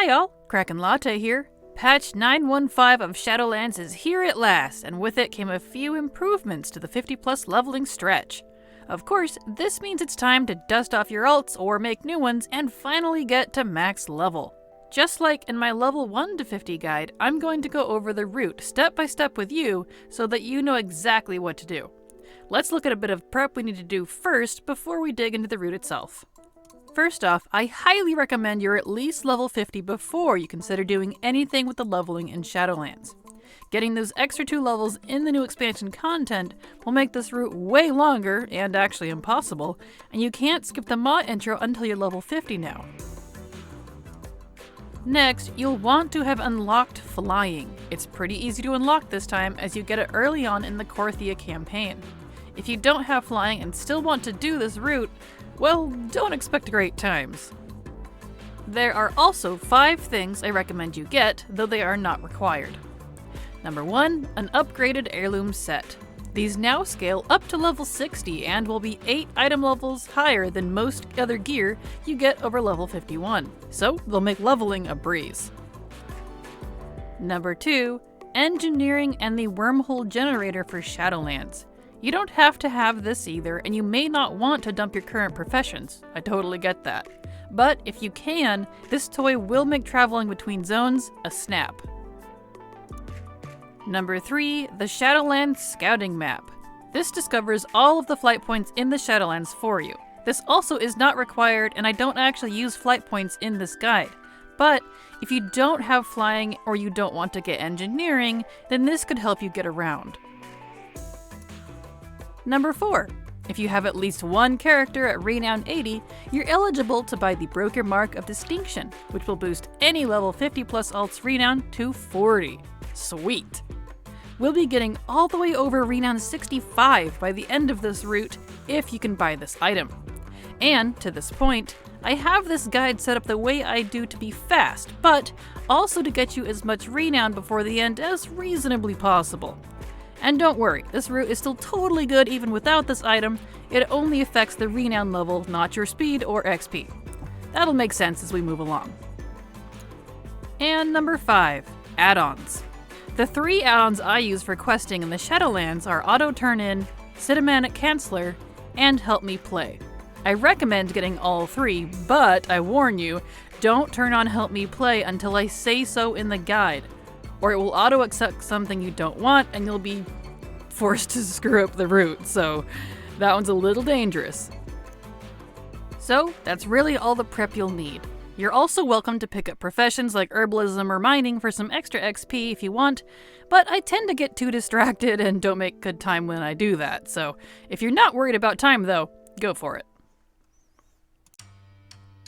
Hi all, Kraken Latte here. Patch 915 of Shadowlands is here at last, and with it came a few improvements to the 50+ leveling stretch. Of course, this means it's time to dust off your alts or make new ones and finally get to max level. Just like in my level 1 to 50 guide, I'm going to go over the route step by step with you so that you know exactly what to do. Let's look at a bit of prep we need to do first before we dig into the route itself. First off, I highly recommend you're at least level 50 before you consider doing anything with the leveling in Shadowlands. Getting those extra 2 levels in the new expansion content will make this route way longer, and actually impossible, and you can't skip the mod intro until you're level 50 now. Next, you'll want to have unlocked flying. It's pretty easy to unlock this time as you get it early on in the Korthia campaign. If you don't have flying and still want to do this route, well, don't expect great times. There are also 5 things I recommend you get, though they are not required. Number 1, an upgraded heirloom set. These now scale up to level 60 and will be 8 item levels higher than most other gear you get over level 51, so they'll make leveling a breeze. Number 2, engineering and the wormhole generator for Shadowlands. You don't have to have this either, and you may not want to dump your current professions. I totally get that. But if you can, this toy will make traveling between zones a snap. Number 3, the Shadowlands Scouting Map. This discovers all of the flight points in the Shadowlands for you. This also is not required, and I don't actually use flight points in this guide. But if you don't have flying or you don't want to get engineering, then this could help you get around. Number 4. If you have at least one character at Renown 80, you're eligible to buy the Broker Mark of Distinction, which will boost any level 50+ alts Renown to 40. Sweet! We'll be getting all the way over Renown 65 by the end of this route if you can buy this item. And, to this point, I have this guide set up the way I do to be fast, but also to get you as much Renown before the end as reasonably possible. And don't worry, this route is still totally good even without this item. It only affects the Renown level, not your speed or XP. That'll make sense as we move along. And number 5, add-ons. The 3 add-ons I use for questing in the Shadowlands are Auto Turn-In, Cinematic Canceller, and Help Me Play. I recommend getting all 3, but I warn you, don't turn on Help Me Play until I say so in the guide, or it will auto-accept something you don't want and you'll be forced to screw up the route, so that one's a little dangerous. So that's really all the prep you'll need. You're also welcome to pick up professions like herbalism or mining for some extra XP if you want, but I tend to get too distracted and don't make good time when I do that, so if you're not worried about time though, go for it.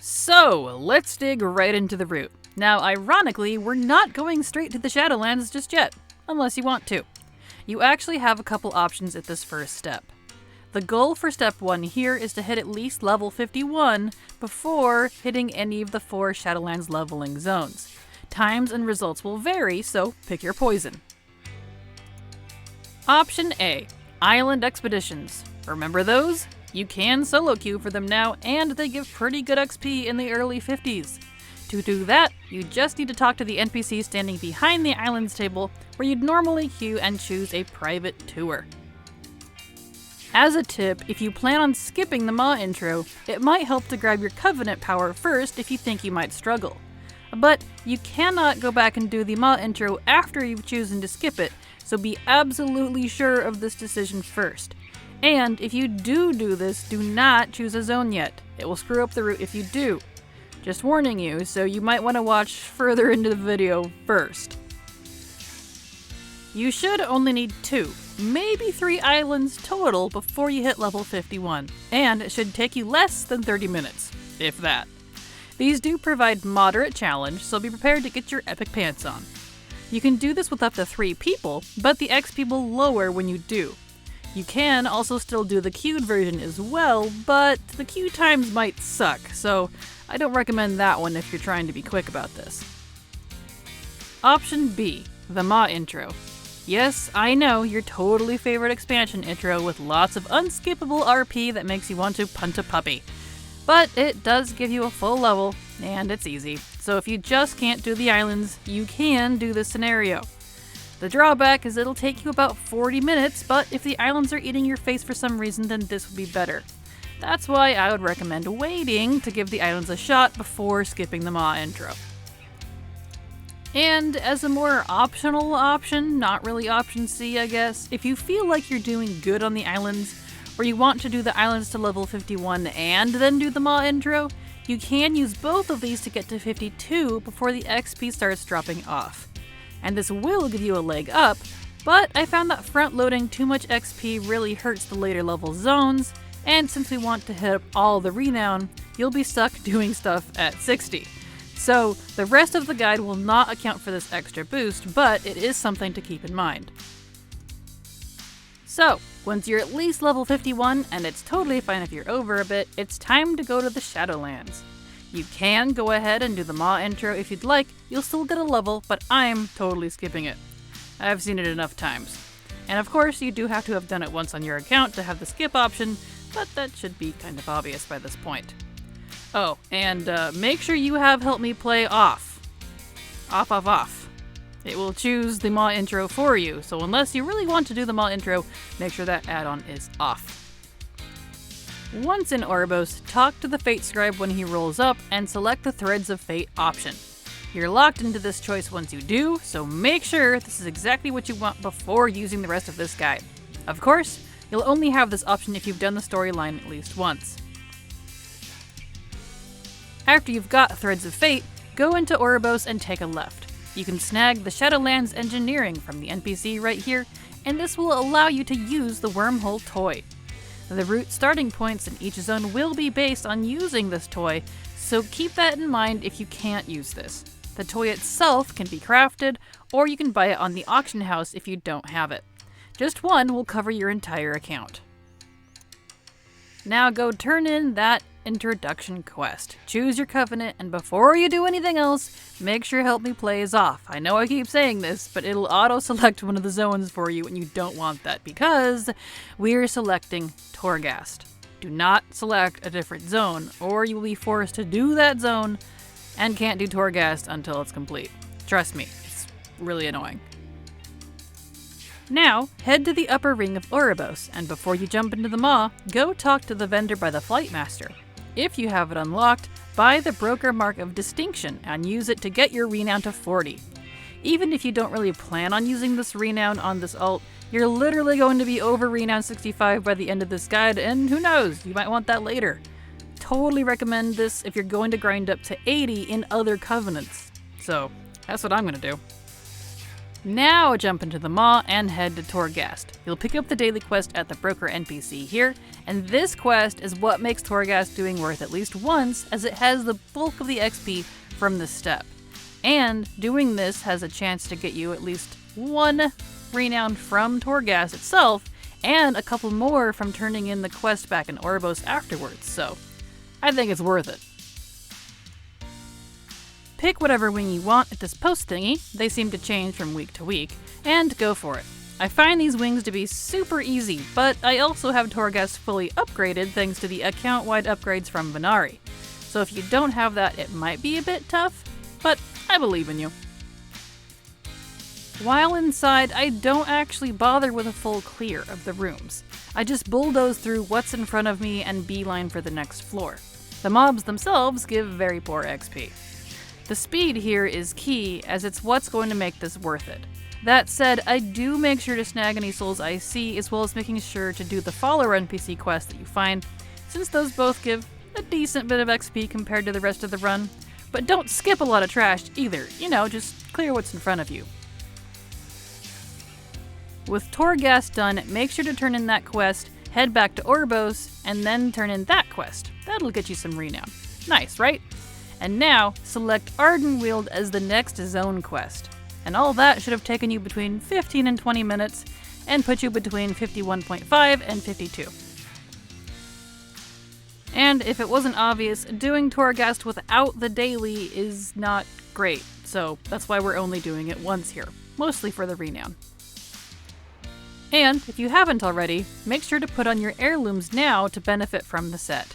So, let's dig right into the route. Now, ironically, we're not going straight to the Shadowlands just yet, unless you want to. You actually have a couple options at this first step. The goal for step 1 here is to hit at least level 51 before hitting any of the 4 Shadowlands leveling zones. Times and results will vary, so pick your poison. Option A, Island Expeditions. Remember those? You can solo queue for them now, and they give pretty good XP in the early 50s. To do that, you just need to talk to the NPC standing behind the islands table, where you'd normally queue and choose a private tour. As a tip, if you plan on skipping the Maw intro, it might help to grab your Covenant power first if you think you might struggle. But you cannot go back and do the Maw intro after you've chosen to skip it, so be absolutely sure of this decision first. And if you do this, do not choose a zone yet. It will screw up the route if you do. Just warning you, so you might want to watch further into the video first. You should only need 2, maybe 3 islands total before you hit level 51, and it should take you less than 30 minutes, if that. These do provide moderate challenge, so be prepared to get your epic pants on. You can do this with up to 3 people, but the XP will lower when you do. You can also still do the queued version as well, but the queue times might suck, so I don't recommend that one if you're trying to be quick about this. Option B, the Maw intro. Yes, I know, your totally favorite expansion intro with lots of unskippable RP that makes you want to punt a puppy. But it does give you a full level, and it's easy, so if you just can't do the islands, you can do this scenario. The drawback is it'll take you about 40 minutes, but if the islands are eating your face for some reason, then this would be better. That's why I would recommend waiting to give the islands a shot before skipping the Maw intro. And as a more optional option, not really option C I guess, if you feel like you're doing good on the islands, or you want to do the islands to level 51 and then do the Maw intro, you can use both of these to get to 52 before the XP starts dropping off. And this will give you a leg up, but I found that front-loading too much XP really hurts the later level zones, and since we want to hit up all the renown, you'll be stuck doing stuff at 60. So the rest of the guide will not account for this extra boost, but it is something to keep in mind. So, once you're at least level 51, and it's totally fine if you're over a bit, it's time to go to the Shadowlands. You can go ahead and do the Maw intro if you'd like, you'll still get a level, but I'm totally skipping it. I've seen it enough times. And of course, you do have to have done it once on your account to have the skip option, but that should be kind of obvious by this point. Oh, and make sure you have Help Me Play off. Off. It will choose the Maw intro for you, so unless you really want to do the Maw intro, make sure that add-on is off. Once in Oribos, talk to the Fate Scribe when he rolls up and select the Threads of Fate option. You're locked into this choice once you do, so make sure this is exactly what you want before using the rest of this guide. Of course, you'll only have this option if you've done the storyline at least once. After you've got Threads of Fate, go into Oribos and take a left. You can snag the Shadowlands Engineering from the NPC right here, and this will allow you to use the Wormhole toy. The route starting points in each zone will be based on using this toy, so keep that in mind if you can't use this. The toy itself can be crafted, or you can buy it on the auction house if you don't have it. Just one will cover your entire account. Now go turn in that introduction quest. Choose your covenant, and before you do anything else, make sure Help Me Play is off. I know I keep saying this, but it'll auto-select one of the zones for you, and you don't want that because we're selecting Torghast. Do not select a different zone, or you will be forced to do that zone and can't do Torghast until it's complete. Trust me, it's really annoying. Now, head to the upper ring of Oribos, and before you jump into the Maw, go talk to the vendor by the Flight Master. If you have it unlocked, buy the Broker Mark of Distinction and use it to get your renown to 40. Even if you don't really plan on using this renown on this alt, you're literally going to be over renown 65 by the end of this guide, and who knows, you might want that later. Totally recommend this if you're going to grind up to 80 in other covenants. So, that's what I'm gonna do. Now jump into the Maw and head to Torghast. You'll pick up the daily quest at the Broker NPC here, and this quest is what makes Torghast doing worth at least once, as it has the bulk of the XP from this step. And doing this has a chance to get you at least one renown from Torghast itself, and a couple more from turning in the quest back in Oribos afterwards, so I think it's worth it. Pick whatever wing you want at this post thingy, they seem to change from week to week, and go for it. I find these wings to be super easy, but I also have Torghast fully upgraded thanks to the account-wide upgrades from Venari. So if you don't have that, it might be a bit tough, but I believe in you. While inside, I don't actually bother with a full clear of the rooms. I just bulldoze through what's in front of me and beeline for the next floor. The mobs themselves give very poor XP. The speed here is key, as it's what's going to make this worth it. That said, I do make sure to snag any souls I see, as well as making sure to do the follower NPC quests that you find, since those both give a decent bit of XP compared to the rest of the run. But don't skip a lot of trash either, just clear what's in front of you. With Torghast done, make sure to turn in that quest, head back to Oribos, and then turn in that quest. That'll get you some renown. Nice, right? And now, select Ardenweald as the next zone quest. And all that should have taken you between 15 and 20 minutes, and put you between 51.5 and 52. And if it wasn't obvious, doing Torghast without the daily is not great, so that's why we're only doing it once here, mostly for the renown. And if you haven't already, make sure to put on your heirlooms now to benefit from the set.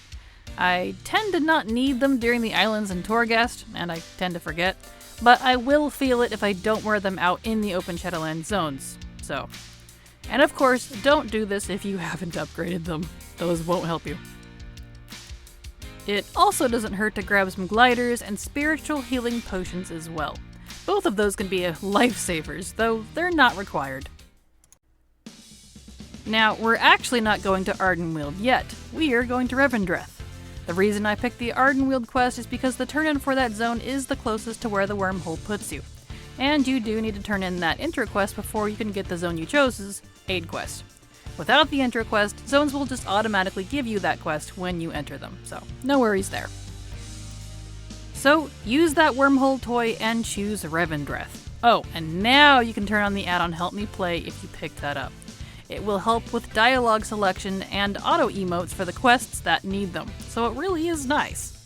I tend to not need them during the islands in Torghast, and I tend to forget, but I will feel it if I don't wear them out in the open Shadowlands zones, so. And of course, don't do this if you haven't upgraded them. Those won't help you. It also doesn't hurt to grab some gliders and spiritual healing potions as well. Both of those can be lifesavers, though they're not required. Now, we're actually not going to Ardenweald yet. We are going to Revendreth. The reason I picked the Ardenweald quest is because the turn-in for that zone is the closest to where the wormhole puts you. And you do need to turn in that intro quest before you can get the zone you chose's aid quest. Without the intro quest, zones will just automatically give you that quest when you enter them, so no worries there. So, use that wormhole toy and choose Revendreth. Oh, and now you can turn on the add-on Help Me Play if you pick that up. It will help with dialogue selection and auto emotes for the quests that need them, so it really is nice.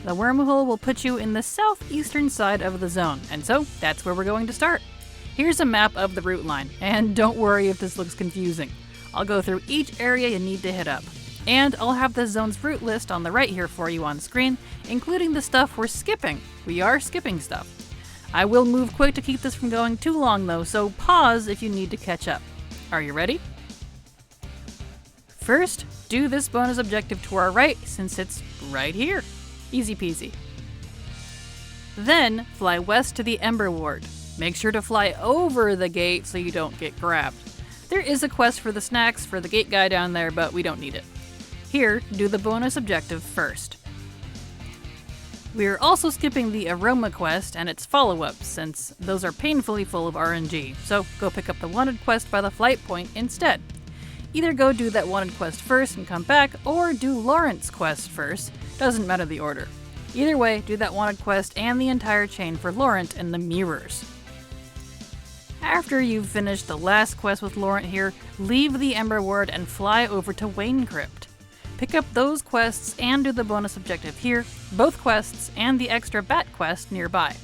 The wormhole will put you in the southeastern side of the zone, and so that's where we're going to start. Here's a map of the route line, and don't worry if this looks confusing. I'll go through each area you need to hit up. And I'll have the zone's route list on the right here for you on screen, including the stuff we're skipping. We are skipping stuff. I will move quick to keep this from going too long though, so pause if you need to catch up. Are you ready? First, do this bonus objective to our right, since it's right here. Easy peasy. Then, fly west to the Ember Ward. Make sure to fly over the gate so you don't get grabbed. There is a quest for the snacks for the gate guy down there, but we don't need it. Here, do the bonus objective first. We're also skipping the Aroma quest and its follow-ups, since those are painfully full of RNG, so go pick up the wanted quest by the flight point instead. Either go do that wanted quest first and come back, or do Lawrence's quest first, doesn't matter the order. Either way, do that wanted quest and the entire chain for Laurent and the mirrors. After you've finished the last quest with Laurent here, leave the Ember Ward and fly over to Wayne Crypt. Pick up those quests and do the bonus objective here, both quests and the extra bat quest nearby.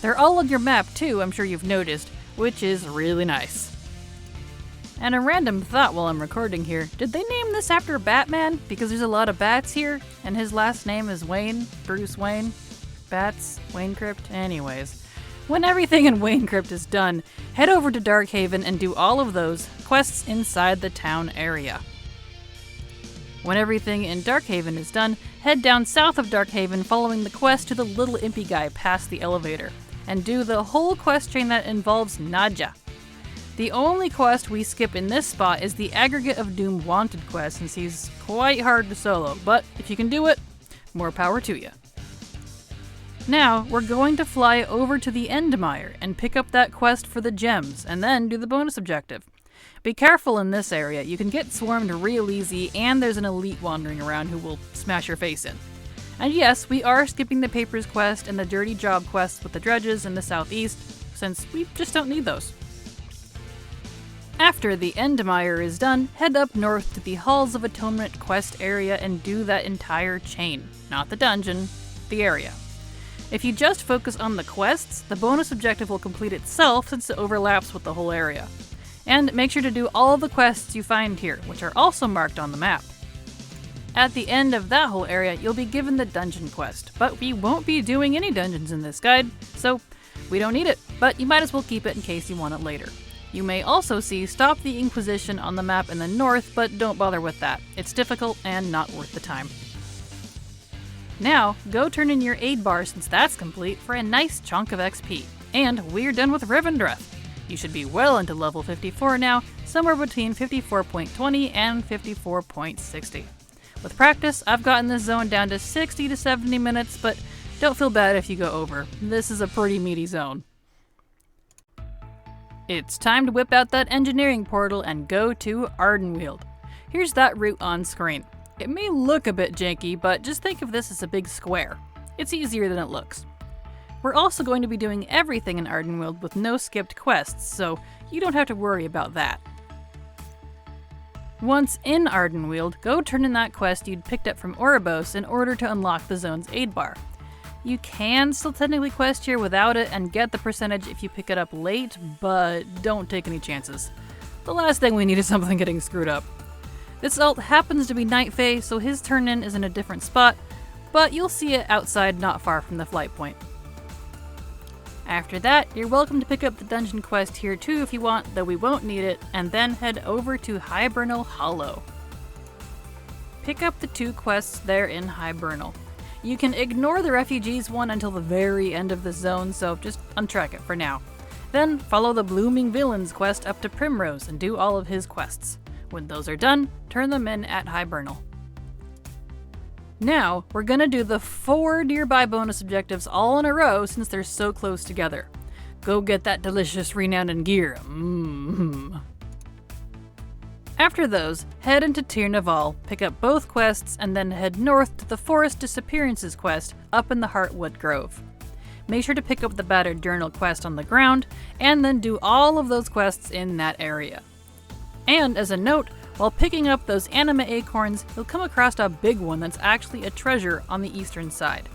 They're all on your map too, I'm sure you've noticed, which is really nice. And a random thought while I'm recording here, did they name this after Batman? Because there's a lot of bats here, and his last name is Wayne, Bruce Wayne. Bats, Wayne Crypt, anyways. When everything in Wayne Crypt is done, head over to Darkhaven and do all of those quests inside the town area. When everything in Darkhaven is done, head down south of Darkhaven following the quest to the little impy guy past the elevator, and do the whole quest chain that involves Nadja. The only quest we skip in this spot is the Aggregate of Doom Wanted quest, since he's quite hard to solo, but if you can do it, more power to you. Now, we're going to fly over to the Endmire and pick up that quest for the gems, and then do the bonus objective. Be careful in this area, you can get swarmed real easy, and there's an elite wandering around who will smash your face in. And yes, we are skipping the Papers quest and the Dirty Job quests with the dredges in the southeast, since we just don't need those. After the Endmire is done, head up north to the Halls of Atonement quest area and do that entire chain. Not the dungeon, the area. If you just focus on the quests, the bonus objective will complete itself since it overlaps with the whole area. And make sure to do all of the quests you find here, which are also marked on the map. At the end of that whole area, you'll be given the dungeon quest, but we won't be doing any dungeons in this guide, so we don't need it, but you might as well keep it in case you want it later. You may also see Stop the Inquisition on the map in the north, but don't bother with that. It's difficult and not worth the time. Now, go turn in your aid bar since that's complete for a nice chunk of XP. And we're done with Revendreth. You should be well into level 54 now, somewhere between 54.20 and 54.60. With practice, I've gotten this zone down to 60 to 70 minutes, but don't feel bad if you go over. This is a pretty meaty zone. It's time to whip out that engineering portal and go to Ardenweald. Here's that route on screen. It may look a bit janky, but just think of this as a big square. It's easier than it looks. We're also going to be doing everything in Ardenweald with no skipped quests, so you don't have to worry about that. Once in Ardenweald, go turn in that quest you'd picked up from Oribos in order to unlock the zone's aid bar. You can still technically quest here without it and get the percentage if you pick it up late, but don't take any chances. The last thing we need is something getting screwed up. This alt happens to be Night Fae, so his turn-in is in a different spot, but you'll see it outside not far from the flight point. After that, you're welcome to pick up the dungeon quest here too if you want, though we won't need it, and then head over to Hibernal Hollow. Pick up the 2 quests there in Hibernal. You can ignore the refugees one until the very end of the zone, so just untrack it for now. Then follow the Blooming Villains quest up to Primrose and do all of his quests. When those are done, turn them in at Hibernal. Now, we're gonna do the 4 nearby bonus objectives all in a row since they're so close together. Go get that delicious renown and gear. After those, head into Tir Naval, pick up both quests, and then head north to the Forest Disappearances quest up in the Heartwood Grove. Make sure to pick up the Battered Journal quest on the ground, and then do all of those quests in that area. And as a note, while picking up those anima acorns, you'll come across a big one that's actually a treasure on the eastern side.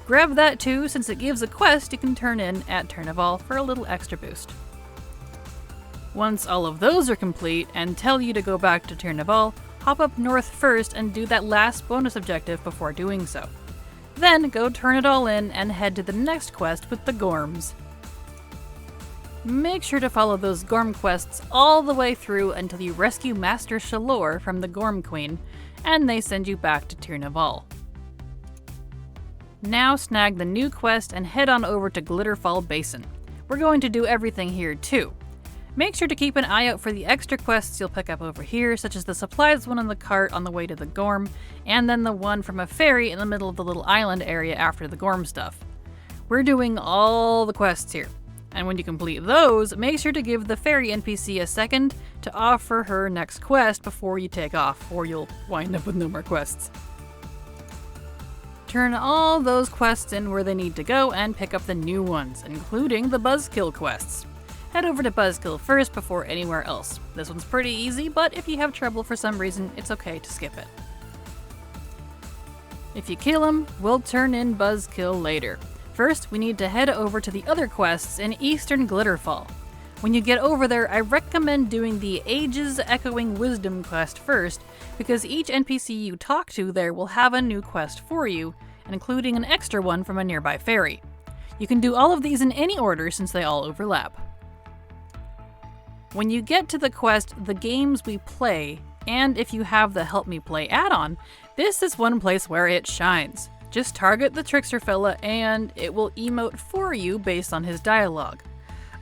Grab that too, since it gives a quest you can turn in at Tir Naval for a little extra boost. Once all of those are complete and tell you to go back to Tir Naval, hop up north first and do that last bonus objective before doing so. Then go turn it all in and head to the next quest with the Gorms. Make sure to follow those Gorm quests all the way through until you rescue Master Shalor from the Gorm Queen, and they send you back to Tir Naval. Now snag the new quest and head on over to Glitterfall Basin. We're going to do everything here too. Make sure to keep an eye out for the extra quests you'll pick up over here, such as the supplies one on the cart on the way to the Gorm, and then the one from a ferry in the middle of the little island area after the Gorm stuff. We're doing all the quests here. And when you complete those, make sure to give the fairy NPC a second to offer her next quest before you take off, or you'll wind up with no more quests. Turn all those quests in where they need to go and pick up the new ones, including the Buzzkill quests. Head over to Buzzkill first before anywhere else. This one's pretty easy, but if you have trouble for some reason, it's okay to skip it. If you kill him, we'll turn in Buzzkill later. First, we need to head over to the other quests in Eastern Glitterfall. When you get over there, I recommend doing the Ages Echoing Wisdom quest first, because each NPC you talk to there will have a new quest for you, including an extra one from a nearby fairy. You can do all of these in any order since they all overlap. When you get to the quest The Games We Play, and if you have the Help Me Play add-on, this is one place where it shines. Just target the trickster fella and it will emote for you based on his dialogue.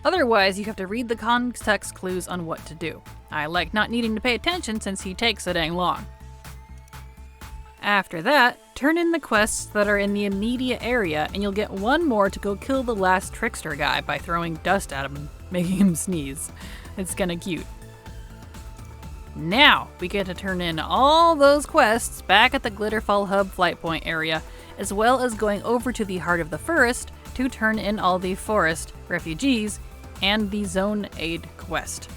Otherwise, you have to read the context clues on what to do. I like not needing to pay attention since he takes so dang long. After that, turn in the quests that are in the immediate area and you'll get one more to go kill the last trickster guy by throwing dust at him and making him sneeze. It's kinda cute. Now, we get to turn in all those quests back at the Glitterfall Hub flight point area, as well as going over to the Heart of the Forest to turn in all the forest refugees and the Zone Aid quest.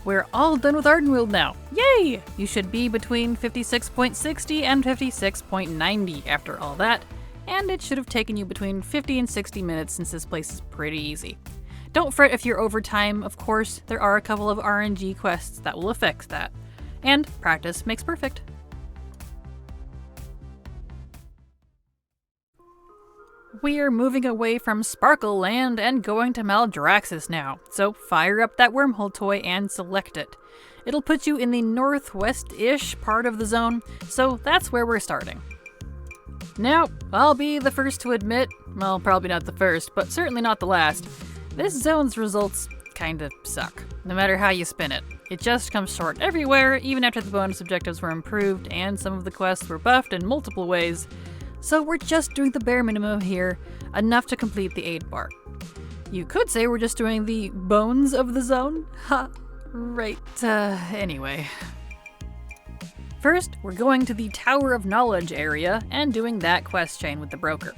We're all done with Ardenweald now. Yay! You should be between 56.60 and 56.90 after all that, and it should have taken you between 50 and 60 minutes since this place is pretty easy. Don't fret if you're over time, of course, there are a couple of RNG quests that will affect that. And practice makes perfect. We are moving away from Sparkle Land and going to Maldraxxus now, so fire up that wormhole toy and select it. It'll put you in the northwest-ish part of the zone, so that's where we're starting. Now, I'll be the first to admit, well, probably not the first, but certainly not the last, this zone's results kinda suck, no matter how you spin it. It just comes short everywhere, even after the bonus objectives were improved and some of the quests were buffed in multiple ways, so we're just doing the bare minimum here, enough to complete the aid bar. You could say we're just doing the bones of the zone? Ha, right, anyway. First, we're going to the Tower of Knowledge area and doing that quest chain with the broker.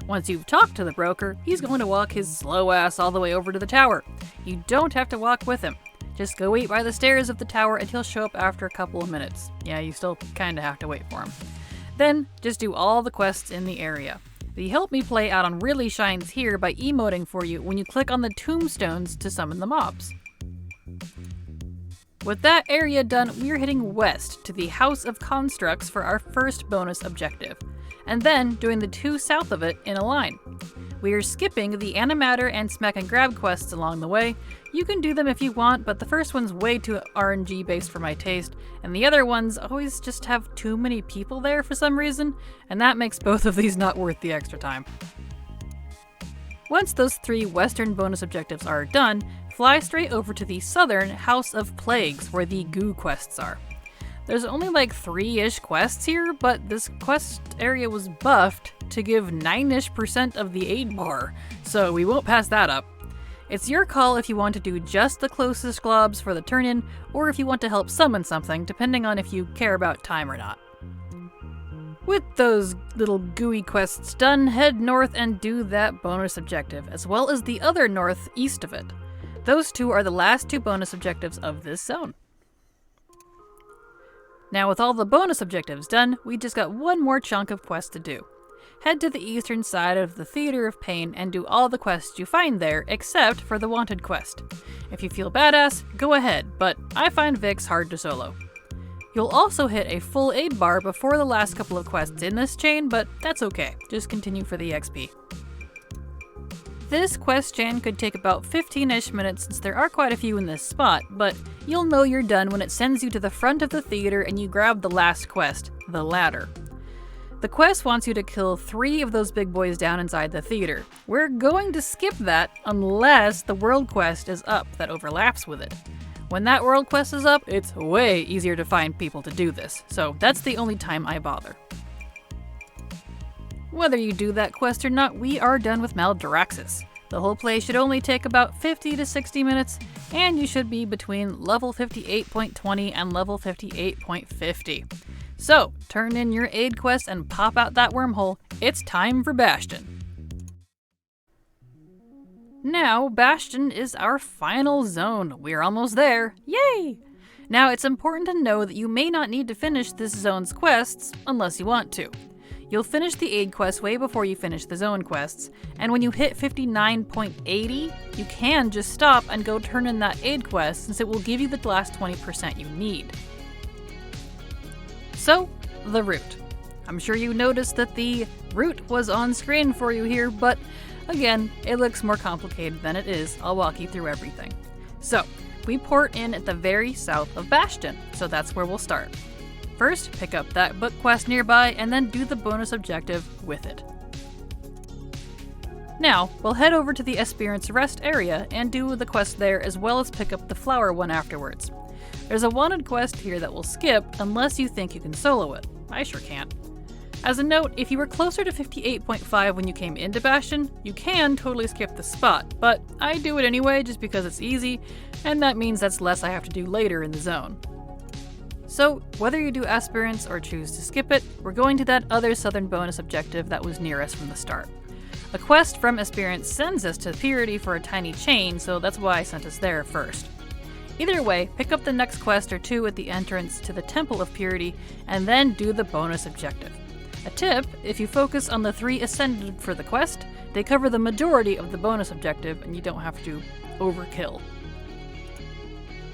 Once you've talked to the broker, he's going to walk his slow ass all the way over to the tower. You don't have to walk with him. Just go wait by the stairs of the tower and he'll show up after a couple of minutes. Yeah, you still kinda have to wait for him. Then, just do all the quests in the area. The Help Me Play add-on really shines here by emoting for you when you click on the tombstones to summon the mobs. With that area done, we're heading west to the House of Constructs for our first bonus objective, and then doing the 2 south of it in a line. We are skipping the Animator and Smack and Grab quests along the way. You can do them if you want, but the first one's way too RNG based for my taste, and the other ones always just have too many people there for some reason, and that makes both of these not worth the extra time. Once those 3 western bonus objectives are done, fly straight over to the southern House of Plagues, where the goo quests are. There's only like 3-ish quests here, but this quest area was buffed to give 9-ish% of the aid bar, so we won't pass that up. It's your call if you want to do just the closest globs for the turn-in, or if you want to help summon something, depending on if you care about time or not. With those little gooey quests done, head north and do that bonus objective, as well as the other north east of it. Those 2 are the last 2 bonus objectives of this zone. Now with all the bonus objectives done, we just got one more chunk of quests to do. Head to the eastern side of the Theater of Pain and do all the quests you find there, except for the Wanted quest. If you feel badass, go ahead, but I find Vix hard to solo. You'll also hit a full aid bar before the last couple of quests in this chain, but that's okay, just continue for the XP. This quest chain could take about 15-ish minutes since there are quite a few in this spot, but you'll know you're done when it sends you to the front of the theater and you grab the last quest, the ladder. The quest wants you to kill 3 of those big boys down inside the theater. We're going to skip that unless the world quest is up that overlaps with it. When that world quest is up, it's way easier to find people to do this, so that's the only time I bother. Whether you do that quest or not, we are done with Maldraxxus. The whole play should only take about 50 to 60 minutes, and you should be between level 58.20 and level 58.50. So, turn in your aid quest and pop out that wormhole. It's time for Bastion. Now, Bastion is our final zone. We're almost there. Yay! Now, it's important to know that you may not need to finish this zone's quests unless you want to. You'll finish the aid quest way before you finish the zone quests, and when you hit 59.80, you can just stop and go turn in that aid quest since it will give you the last 20% you need. So, the route. I'm sure you noticed that the route was on screen for you here, but again, it looks more complicated than it is. I'll walk you through everything. So, we port in at the very south of Bastion, so that's where we'll start. First, pick up that book quest nearby and then do the bonus objective with it. Now, we'll head over to the Esperience Rest area and do the quest there as well as pick up the flower one afterwards. There's a wanted quest here that we'll skip unless you think you can solo it. I sure can't. As a note, if you were closer to 58.5 when you came into Bastion, you can totally skip the spot, but I do it anyway just because it's easy, and that means that's less I have to do later in the zone. So, whether you do Aspirants or choose to skip it, we're going to that other southern bonus objective that was near us from the start. A quest from Aspirants sends us to Purity for a tiny chain, so that's why I sent us there first. Either way, pick up the next quest or 2 at the entrance to the Temple of Purity, and then do the bonus objective. A tip, if you focus on the 3 Ascended for the quest, they cover the majority of the bonus objective and you don't have to overkill.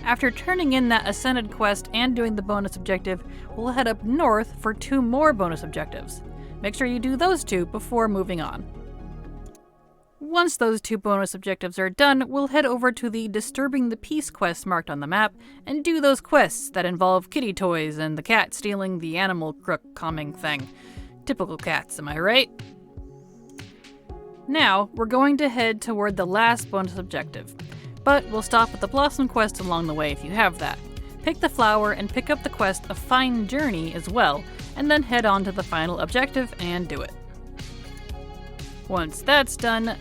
After turning in that Ascended quest and doing the bonus objective, we'll head up north for 2 more bonus objectives. Make sure you do those 2 before moving on. Once those 2 bonus objectives are done, we'll head over to the Disturbing the Peace quest marked on the map and do those quests that involve kitty toys and the cat stealing the animal crook calming thing. Typical cats, am I right? Now, we're going to head toward the last bonus objective. But we'll stop at the Blossom quest along the way if you have that. Pick the flower and pick up the quest A Fine Journey as well, and then head on to the final objective and do it. Once that's done,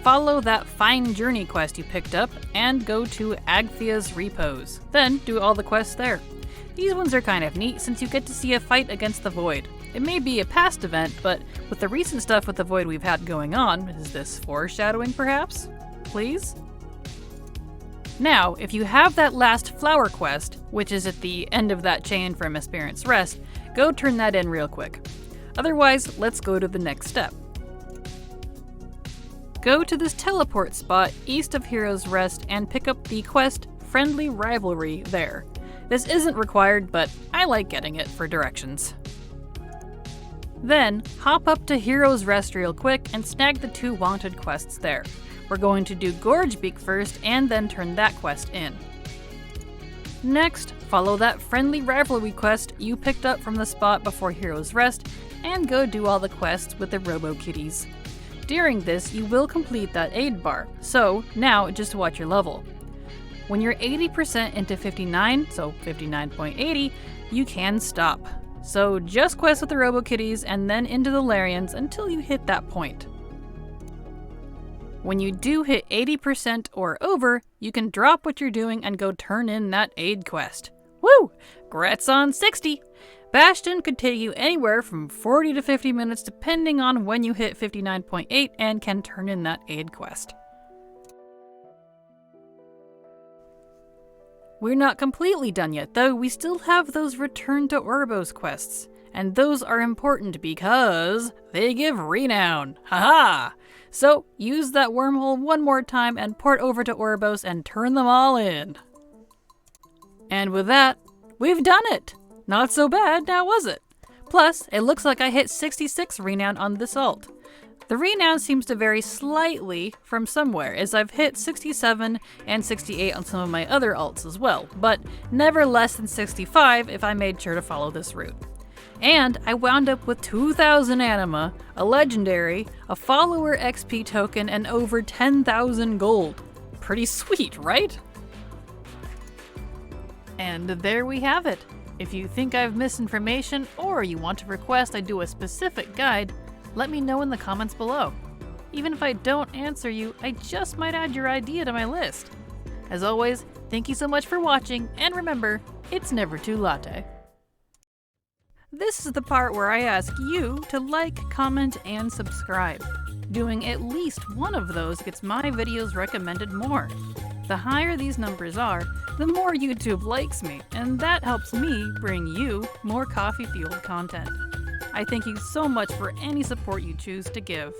follow that Fine Journey quest you picked up and go to Agthia's Repose. Then do all the quests there. These ones are kind of neat since you get to see a fight against the Void. It may be a past event, but with the recent stuff with the Void we've had going on, is this foreshadowing perhaps? Please? Now, if you have that last flower quest, which is at the end of that chain from Esperience Rest, go turn that in real quick. Otherwise, let's go to the next step. Go to this teleport spot east of Hero's Rest and pick up the quest friendly rivalry there. This isn't required, but I like getting it for directions. Then, hop up to Heroes Rest real quick and snag the 2 wanted quests there. We're going to do Gorgebeak first and then turn that quest in. Next, follow that friendly rivalry quest you picked up from the spot before Heroes Rest and go do all the quests with the Robo-Kitties. During this, you will complete that aid bar, so now just watch your level. When you're 80% into 59, so 59.80, you can stop. So just quest with the Robo-Kitties and then into the Larians until you hit that point. When you do hit 80% or over, you can drop what you're doing and go turn in that aid quest. Woo! Grats on 60! Bastion could take you anywhere from 40 to 50 minutes depending on when you hit 59.8 and can turn in that aid quest. We're not completely done yet though, we still have those Return to Oribos quests. And those are important because they give renown. Haha! So use that wormhole one more time and port over to Oribos and turn them all in. And with that, we've done it! Not so bad, now was it? Plus, it looks like I hit 66 renown on this alt. The renown seems to vary slightly from somewhere, as I've hit 67 and 68 on some of my other alts as well, but never less than 65 if I made sure to follow this route. And I wound up with 2,000 anima, a legendary, a follower XP token, and over 10,000 gold. Pretty sweet, right? And there we have it. If you think I've missed information or you want to request I do a specific guide, let me know in the comments below. Even if I don't answer you, I just might add your idea to my list. As always, thank you so much for watching, and remember, it's never too latte. This is the part where I ask you to like, comment, and subscribe. Doing at least one of those gets my videos recommended more. The higher these numbers are, the more YouTube likes me, and that helps me bring you more coffee-fueled content. I thank you so much for any support you choose to give.